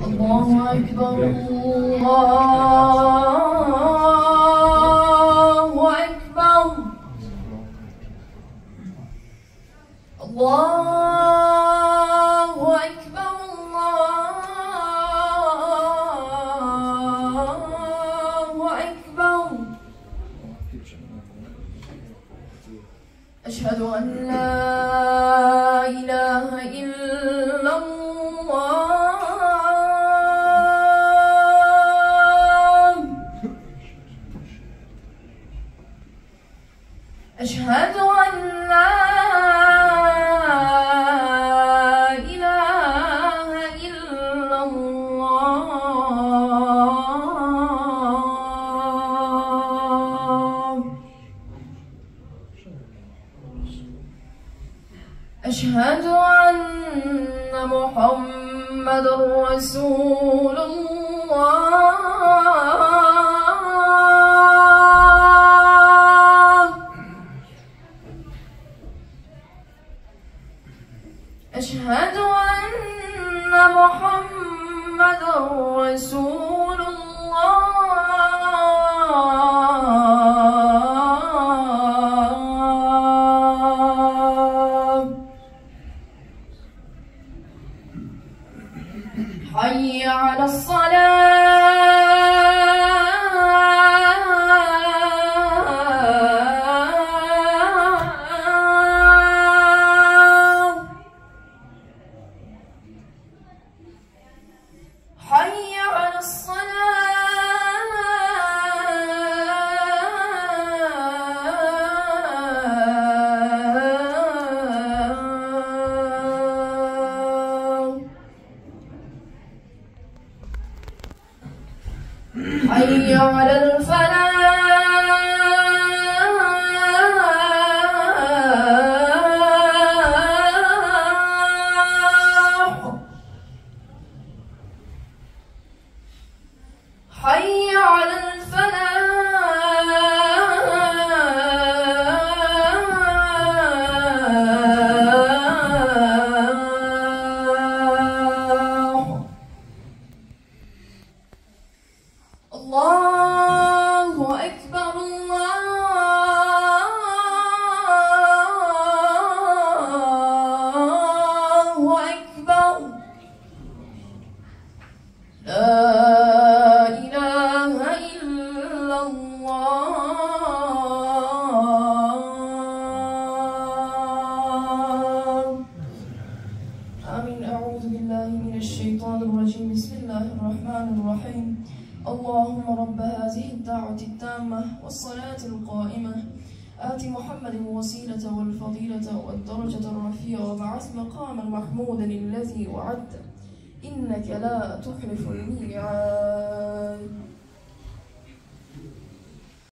الله أكبر الله أكبر الله أكبر الله أكبر. أشهد أن لا إله إلا الله. أشهد أن لا إله إلا الله. أشهد أن محمد رسول الله. أشهد أن محمد رسول الله. حي على الصلاة. حي على الصلاة. حي على الفلاح. حي على الفلاح. الله أكبر الله أكبر. لا إله إلا الله. آمين. أعوذ بالله من الشيطان الرجيم. بسم الله الرحمن الرحيم. اللهم رب هذه الدعوة التامة والصلاة القائمة آت محمد الوسيلة والفضيلة والدرجة الرفيعة وابعث مقاما محمودا الذي وعدته إنك لا تخلف الميعاد.